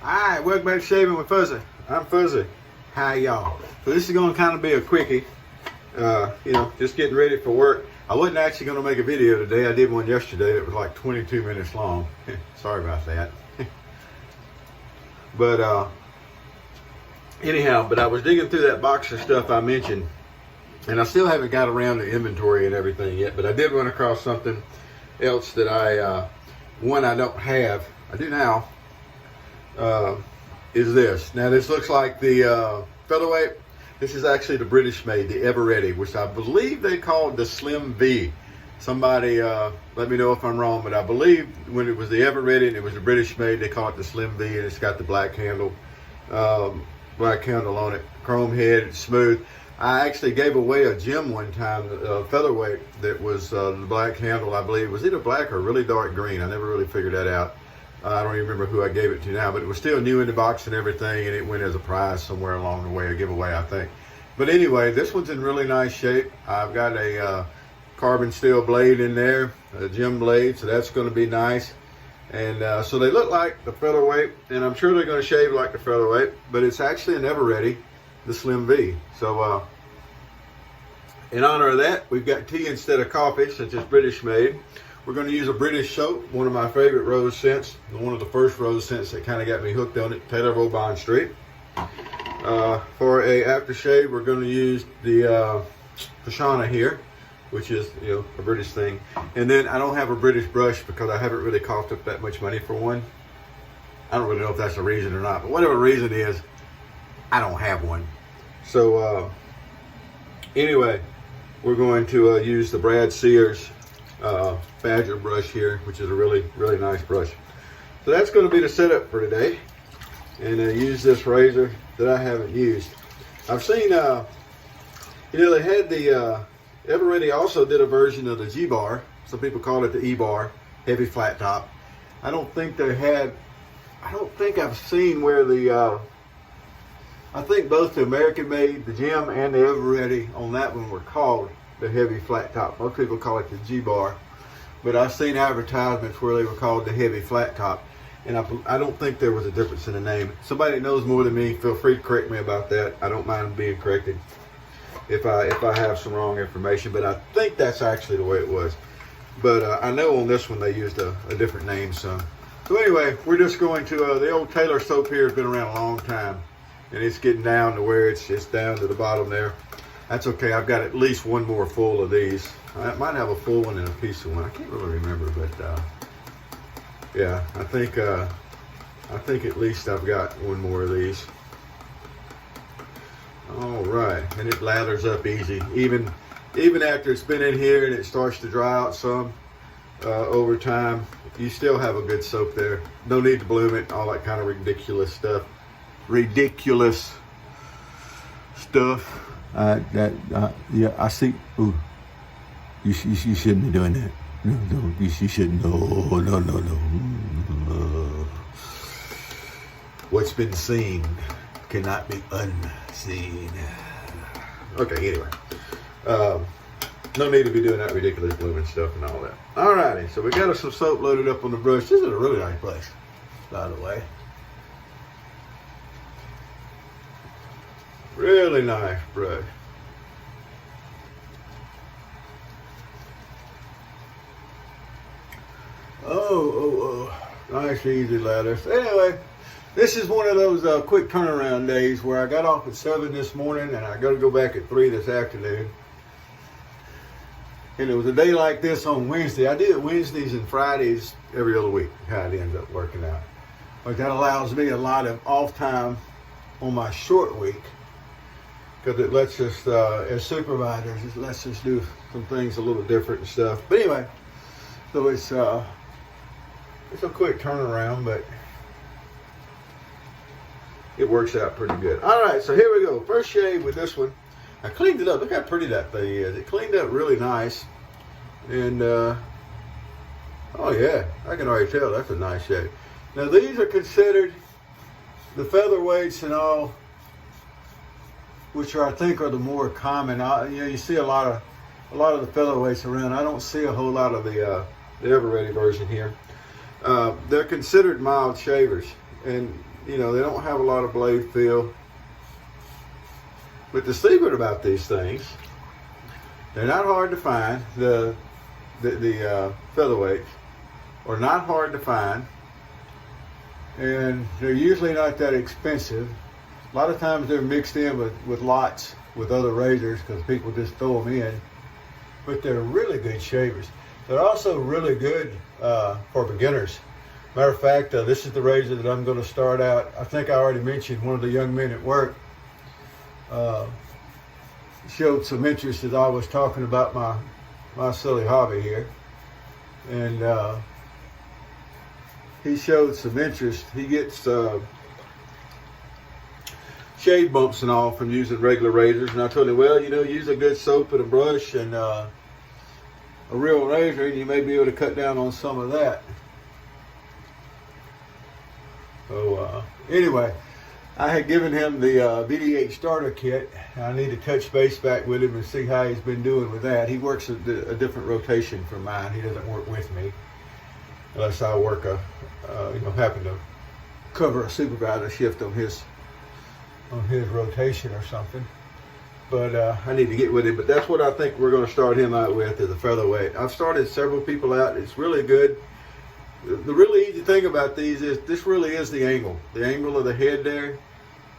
Alright, welcome back to Shaving with Fuzzy. I'm Fuzzy. Hi y'all. So this is going to kind of be a quickie. Just getting ready for work. I wasn't actually going to make a video today. I did one yesterday. It was like 22 minutes long. Sorry about that. But anyhow, I was digging through that box of stuff I mentioned. And I still haven't got around to inventory and everything yet. But I did run across something else that I don't have. I do now. Is this. Now this looks like the featherweight. This is actually the British made, the Ever Ready, which I believe they called the Slim V. Somebody let me know if I'm wrong, but I believe when it was the Ever Ready and it was the British made, they call it the Slim V, and it's got the black handle on it, chrome head, it's smooth. I actually gave away a gem one time, featherweight, that was the black handle, I believe. It was either black or really dark green. I never really figured that out. I don't even remember who I gave it to now, but it was still new in the box and everything, and it went as a prize somewhere along the way, a giveaway, I think. But anyway, this one's in really nice shape. I've got a carbon steel blade in there, a gem blade, so that's going to be nice. And so they look like the featherweight, and I'm sure they're going to shave like the featherweight, but it's actually an Ever Ready, the Slim V. So in honor of that, we've got tea instead of coffee, since it's British made. We're going to use a British soap, one of my favorite rose scents, one of the first rose scents that kind of got me hooked on it, Taylor Vauban Street. For a aftershave, we're going to use the Pashana here, which is, a British thing. And then I don't have a British brush because I haven't really coughed up that much money for one. I don't really know if that's a reason or not, but whatever the reason is, I don't have one. So anyway, we're going to use the Brad Sears Badger brush here, which is a really nice brush. So that's going to be the setup for today, and use this razor that I haven't used. I've seen they had the Ever Ready also did a version of the G-bar. Some people call it the E-bar, heavy flat top. I don't think I've seen where the I think both the American made, the Gem, and the Ever Ready on that one were called the heavy flat top. Most people call it the G-bar, but I've seen advertisements where they were called the heavy flat top, and I don't think there was a difference in the name. Somebody that knows more than me, feel free to correct me about that. I don't mind being corrected if I have some wrong information, but I think that's actually the way it was. But I know on this one they used a different name. So anyway, we're just going to the old Taylor soap here has been around a long time, and it's getting down to where it's just down to the bottom there. That's okay. I've got at least one more full of these. I might have a full one and a piece of one. I can't really remember, but yeah, I think at least I've got one more of these. All right, and it lathers up easy. Even after it's been in here and it starts to dry out some over time, you still have a good soap there. No need to bloom it. All that kind of ridiculous stuff. Yeah, I see. Ooh, you shouldn't be doing that. No, you shouldn't. No. What's been seen cannot be unseen. Okay, anyway. No need to be doing that ridiculous blooming stuff and all that. Alrighty, so we got some soap loaded up on the brush. This is a really nice place, by the way. Really nice brush. Oh, nice easy lather. So anyway, this is one of those quick turnaround days where I got off at 7 this morning and I got to go back at 3 this afternoon. And it was a day like this on Wednesday. I do it Wednesdays and Fridays every other week, how it ends up working out. But that allows me a lot of off time on my short week, because it lets us, as supervisors, it lets us do some things a little different and stuff. But anyway, so it's a quick turnaround, but it works out pretty good. All right, so here we go. First shave with this one. I cleaned it up. Look how pretty that thing is. It cleaned up really nice. And, oh yeah, I can already tell that's a nice shave. Now these are considered the featherweights and all, which I think are the more common. You see a lot of the featherweights around. I don't see a whole lot of the Ever Ready version here. They're considered mild shavers. and you know, they don't have a lot of blade feel. But the secret about these things, they're not hard to find. The featherweights are not hard to find, and they're usually not that expensive. A lot of times they're mixed in with lots with other razors because people just throw them in. But they're really good shavers. They're also really good for beginners. Matter of fact, this is the razor that I'm going to start out. I think I already mentioned one of the young men at work showed some interest as I was talking about my silly hobby here. And he showed some interest. He gets shave bumps and all from using regular razors. And I told him, well, you know, use a good soap and a brush and a real razor, and you may be able to cut down on some of that. So anyway, I had given him the VD8 starter kit. I need to touch base back with him and see how he's been doing with that. He works a different rotation from mine. He doesn't work with me unless I work happen to cover a supervisor shift on his rotation or something. But I need to get with him. But that's what I think we're going to start him out with, is a featherweight. I've started several people out. It's really good. The really easy thing about these is this really is the angle. The angle of the head there,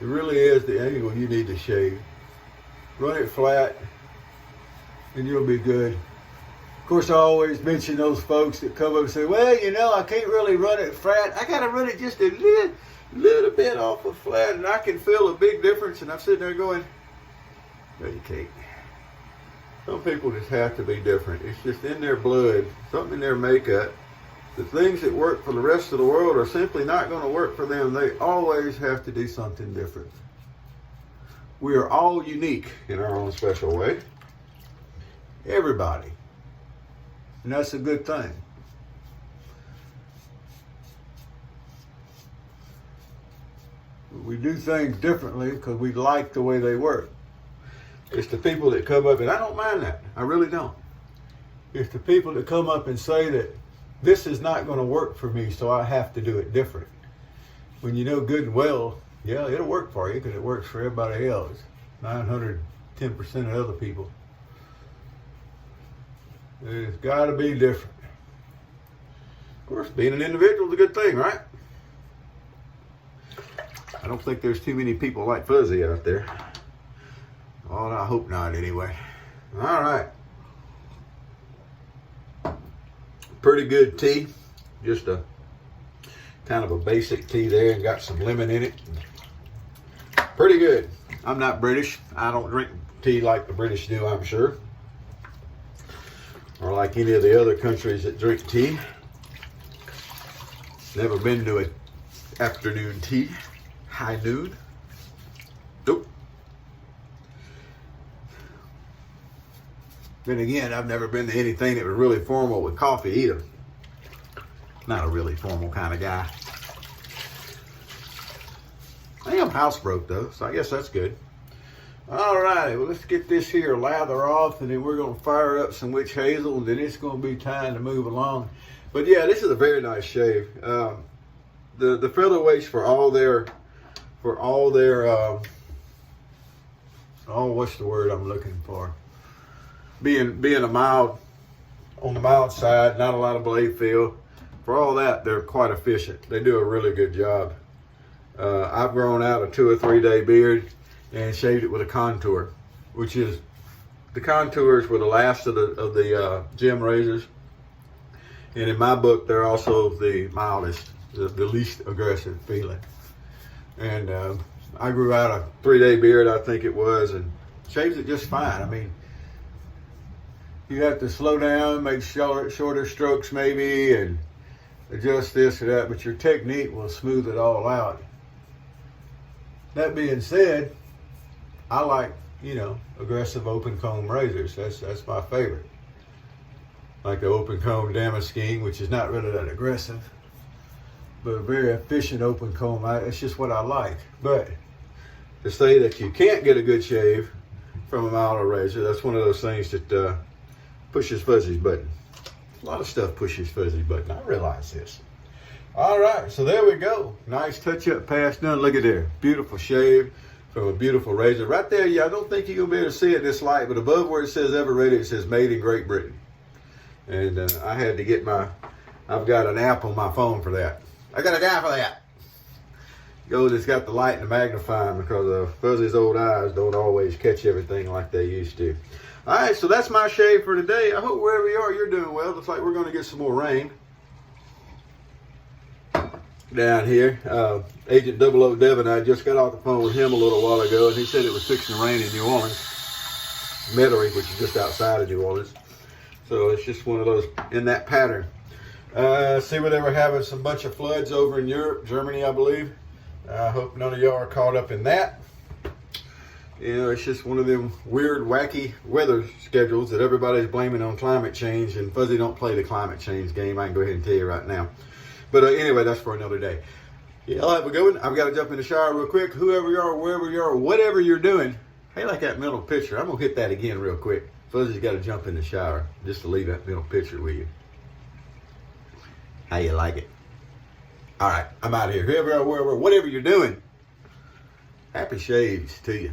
it really is the angle you need to shave. Run it flat and you'll be good. Of course, I always mention those folks that come up and say, well, you know, I can't really run it flat. I got to run it just a little bit off of flat, and I can feel a big difference. And I'm sitting there going, no, you can't. Some people just have to be different. It's just in their blood, something in their makeup. The things that work for the rest of the world are simply not going to work for them. They always have to do something different. We are all unique in our own special way. Everybody. And that's a good thing. We do things differently because we like the way they work. It's the people that come up, and I don't mind that. I really don't. It's the people that come up and say that this is not going to work for me, so I have to do it different. When you know good and well, yeah, it'll work for you because it works for everybody else. 910% of other people. It's got to be different. Of course, being an individual is a good thing, right? I don't think there's too many people like Fuzzy out there. Well, I hope not anyway. All right. Pretty good tea. Just a kind of a basic tea there, and got some lemon in it. Pretty good. I'm not British. I don't drink tea like the British do, I'm sure. Or like any of the other countries that drink tea. Never been to an afternoon tea. High noon. Nope. Then again, I've never been to anything that was really formal with coffee either. Not a really formal kind of guy. I am housebroke though, so I guess that's good. All right, well, let's get this here lather off, and then we're going to fire up some witch hazel, and then it's going to be time to move along. But yeah, this is a very nice shave. The featherweights for all their what's the word I'm looking for? Being a mild, on the mild side, not a lot of blade feel. For all that, they're quite efficient. They do a really good job. I've grown out a 2 or 3 day beard and shaved it with a contour, which is, the contours were the last of the gem razors. And in my book, they're also the mildest, the least aggressive feeling. And I grew out a 3 day beard, I think it was, and shaves it just fine. I mean, you have to slow down, make shorter strokes maybe, and adjust this or that, but your technique will smooth it all out. That being said, I like, aggressive open comb razors. That's my favorite. Like the open comb Damascene, which is not really that aggressive, but a very efficient open comb. It's just what I like. But to say that you can't get a good shave from a milder razor, that's one of those things that pushes Fuzzy's button. A lot of stuff pushes Fuzzy's button. I realize this. All right, so there we go. Nice touch-up pass done. Look at there. Beautiful shave from a beautiful razor. Right there, yeah, I don't think you're going to be able to see it in this light, but above where it says Ever Ready, it says Made in Great Britain. And I had to get I've got an app on my phone for that. I got an app for that. It's got the light and the magnifying because Fuzzy's old eyes don't always catch everything like they used to. All right, so that's my shave for today. I hope wherever you are, you're doing well. Looks like we're going to get some more rain down here. Agent 00 Devin, I just got off the phone with him a little while ago, and he said it was fixing to rain in New Orleans, Metairie, which is just outside of New Orleans. So it's just one of those in that pattern. See where they were having some bunch of floods over in Europe, Germany, I believe. I hope none of y'all are caught up in that. You know, it's just one of them weird, wacky weather schedules that everybody's blaming on climate change, and Fuzzy don't play the climate change game. I can go ahead and tell you right now. But anyway, that's for another day. Yeah, I'll have a good one. I've got to jump in the shower real quick. Whoever you are, wherever you are, whatever you're doing, hey, like that middle picture. I'm going to hit that again real quick. Fuzzy's got to jump in the shower just to leave that middle picture with you. How you like it? All right, I'm out of here. Whoever you are, wherever, whatever you're doing, happy shaves to you.